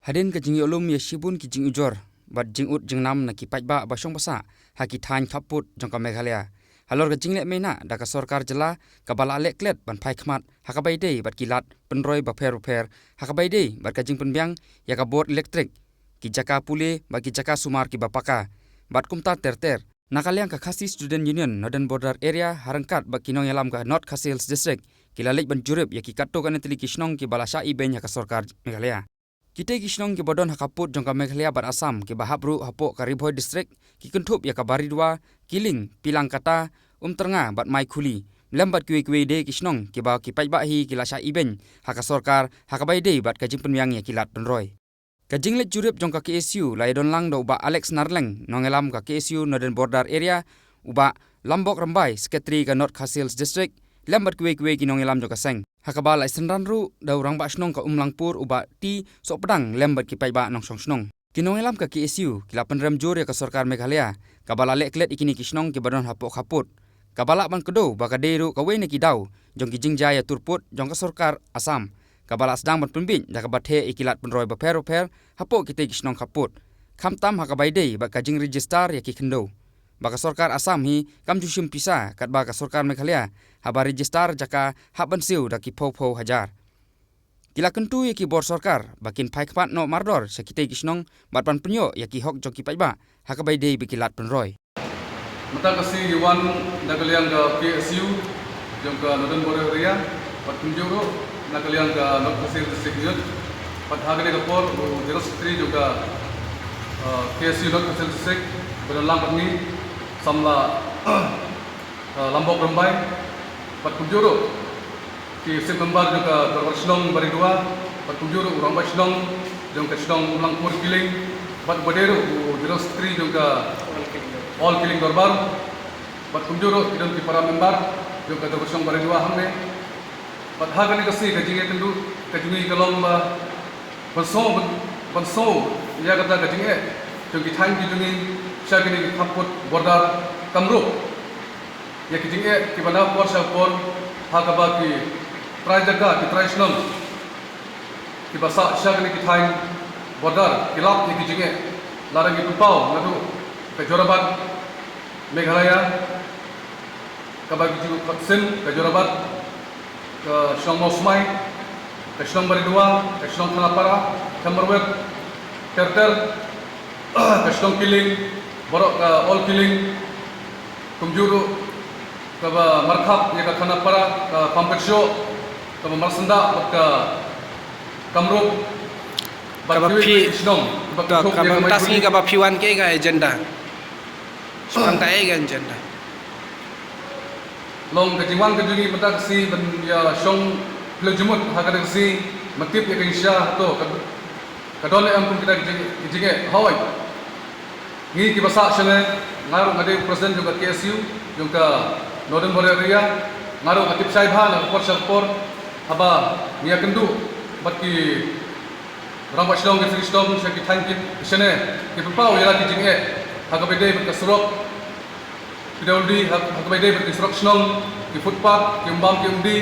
Hadin ke jing ulum ya shibun ki jing ujor bat jing ut jing nam na ki pajba basong basa ha ki thain khaput jong ka Meghalaya halor ke jing le mena da ka sarkar jela ka bala le klet ban phai khmat ha ka bai dei bat ki lat penroi ba pher ha ka bai dei bat ka jing penbyang ya ka board elektrik ki jaka pule ba ki jaka sumar ki bapaka bat kumta ter nakaliang ka Khasi Student Union Northern Border Area harangkat ba kinong yalam ka North Khasi Hills District ki lalik ban jurip ya ki katto kan tili kisnong ki bala sha iben ya ka sarkar Meghalaya. Kita kisnong ki bodon hakaput jongka Meghalaya bar Assam ki bahapru hapo ka Ribhoi district ki kuntup ya ka Baridwa Kiling Pilang Kata Terngah bat Mai Khuli lembat kuwi de kisnong ki ba ki paiba hi ki lasha iben haka sarkar haka bai de bat ka jingpen yang ya kilat penroi ka jinglet jurip jongka KSU lai don lang do ba Alex Narleng nongelam ka KSU Northern Border Area uba Lombok Rambai Secretary ka North Khasi Hills district lembat kuwi ki nongelam jongka seng hakaba lai senranru da urang ba snong ka Umlangpur uba ti sok pedang lembat ki paiba nong song snong kinong elam ka KSU kilapan rem jur ya ka sarkar Meghalaya kabala leklet ikini kisnong ki badon hapok khaput kabala ban kedo ba ka deru ka wene ki dau jong ki jingjaya turput jong ka sarkar Assam kabala sedang ban penbin da ka bathe ikilat penroi ba pher hapok ki te kisnong khaput khamtam hakabai dei ba ka jing register ya ki khendo baka sarkar Assam hi kamjushim pisa kat baka sarkar Meghalaya haba register jaka haban siu da ki pho hajar kila kentu ya ki bor sarkar bakin phai khpat no mardor sakite kisnong batpan penyo ya ki hok joki paiba hakabai dei bikilat penroi mata kasi wan nakaliang ka KSU jong ka Northern Border Area pat kunjuro nakaliang ka North Khasi District pat hagane ka por 03 jong ka KSU North Khasi District berlang patni samla Lombok Rambai pat kunjuro ki September jong ka Berwarslong Baridwa pat kunjuro urang Bashlong jong ka Shlong Umlangpur Kiling pat Badero 03 jong ka All Kiling Dorbar pat kunjuro idon ki para member jong ka Berwarslong Baridwa hamne pat hagani kasi ka jinge tendu ka jingi kalom ba banso ya kata ka jinge jong ki thain ki jingi syagini ki khaput border Kamrup ya ki jinge ki bana por hakaba ki trajaga ki traisnom ki basa syagini ki thain border kilap ni ki jinge larang ki tupau ngadu ka Jorabat Meghalaya ka bagi jiu patsen ka Jorabat ka Shlong Mosmai ka Shlong Baridwa ka Shlong Thanapara Kamberwet Terter ka Shlong Kiling borok ka All Kiling kumjuru ka Markhap ya ka Thanapara ka Pampetsho ka Marsenda ka Kamrup Kabapi kabantasngi kabapiwan ke ga agenda spantai ga agenda long ka jingwang ka jungi mata kasi ban ya shong plejumut hakada kasi matip ya kaisha to ka dole am kum kita jinge hoi ngi ki basa shane ngaru ngade president juga KSU juga Northern Border Area ngaru katip sai bha na por sapor haba niya kendu batki Rampak Shlong ke Sri Shlong saya kita thank shane ki pau ya ki jinge hakabede bat kasrok Pidaudi hakabede bat kasrok Shlong ki footpath ki umbam ki undi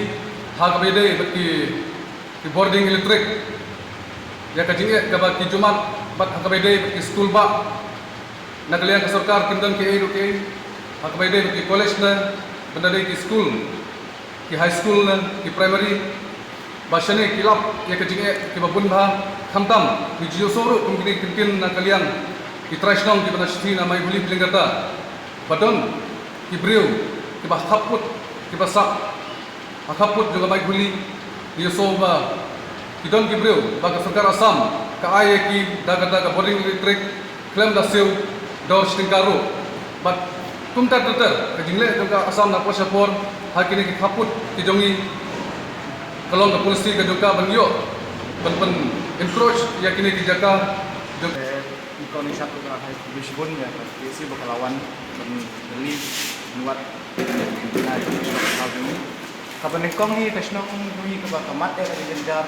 hakabede bat ki boarding electric ya ka jinge ka bat ki jumat bat hakabede bat ki school ba nakalian ka sarkar kindang ki edu ki hakabede bat ki college na bandade ki school ki high school na ki primary basane kilap ya ka jinge ki babun ba khamtam ki jiyo soro kumkini kinkin nakalian ki traishnong ki banashti na mai buli pilingata badon ki briu ki bahaput ki basak hakaput juga mai buli ki soba ki don ki briu baga sarkar Assam ka aye ki daga boarding electric claim da seu dor stingkaru but kumta ka jingle ka Assam na posapor hakini ki khaput ki jongi kalong ka polisi ka joka bangyo pen encroach yakini ki jaka ikoni satu ka bisbun ya KSU bakalawan beli nuat na ini kapan kong ni kasnong bui ka bakamat ya ka jenjar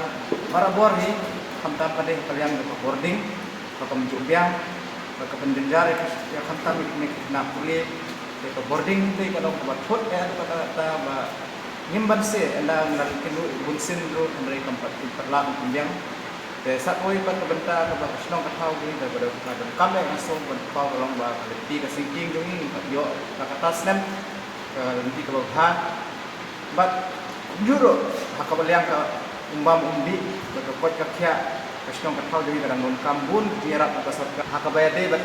para bor ni kamtan pade kalian ka boarding ka kamjubiang ka penjenjar ya kamtan ni na puli ka boarding te ka dong ka thot ya ka ba nimban se anda nalkinu bunsin ro mereka tempat perlang kumbiang Te sat oi pat ka benta ka ba snong ka thau ni da ba da kam ai aso ban pau ka long ba ka ti ka sinking jong ni ka yo ka tas nem ka ti ka ba ha but juro ha ka baliang ka umbam umbi ka kot ka kya ka snong ka thau jong da non kambun ti rap ka sat ha ka ba de bat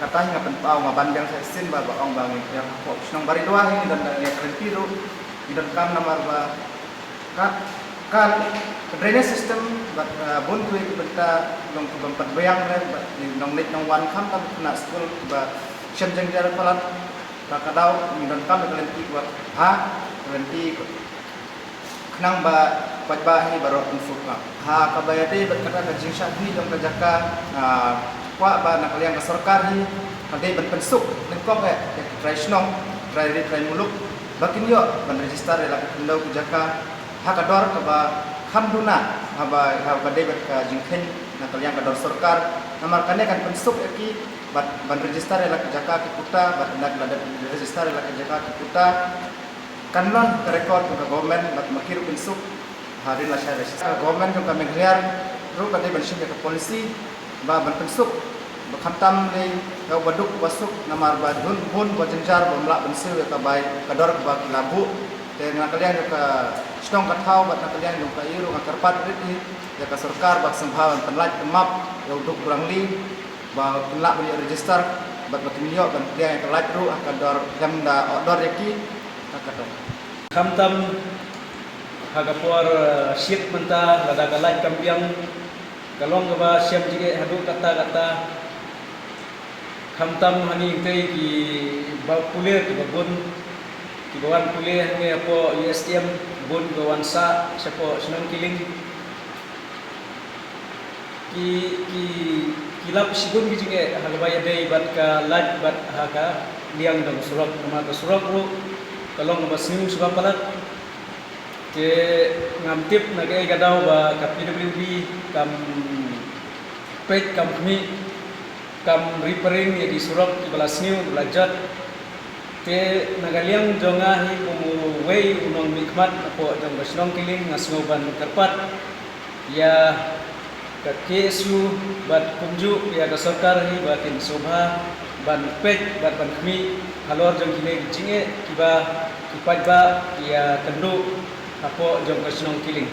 kata nga pen pau nga ban yang sa sin ba ba ong bang yang ko snong bari doa ni dan ya krentiro dan kam namar ba kan drainage system bat bun tu benta long bempat bayang long net long wan kam tam kena school ba shem jeng jar palat ba kadau ni dan kam lenti ba ha lenti kenang ba pajba ni baro info ha ka bayate bat kata ka jing sha ni dong ka jaka kwa ba nak liang ka sarkar ni kadai ban pensuk nen kong ya try snong try muluk bakin yo ban register la ka ku jaka hakador ka ba hamduna haba dai bat ka jingkhen na kalian kador sarkar namar kane kan pensuk eki ban register la ka jaka ki puta bat nak la register la ka jaka ki puta kanlon ka record ka government bat makir pensuk hari la sha register government ka megriar ru ka dai ban shin ka policy ba ban pensuk bakhantam ni ka baduk wasuk namar ba hun bajenjar bamla bensil ka bai kador ka ba labu te na kalian ka stong ka thau bat na kalian yung ka iro ka karpat rit ya ka sarkar ba sambhawan penlaj map ya uduk kurangli ba penlak beli register bat batimyo ban dia ka laj ru ka dor jamda odor yaki ka to Kamtam hagapor ship menta lada kalai kampiang kalong ba siam jige hadu kata kamtam hani tei ki ba pulir ki babun ki bawan pulir ni apo USTM bun bawan sa siapo senang kiling ki kilap sigun ki jige halbaya dei bat ka laj bat haka liang dang surak nama ka surak ru kalong ba sim surak palat ke ngamtip na kay gadaw ba ka PWD kam pet kam kami kam repairing ya di surak di balas new belajat ke nagaliang jonga hi kumu way unong mikmat apo jong basnong kiling ngasngoban karpat ya ka KSU bat kunju ya ka sarkar hi batin sobha ban pet bat ban kami halor jong kine jinge kiba kipajba ya kendu apo jong basnong kiling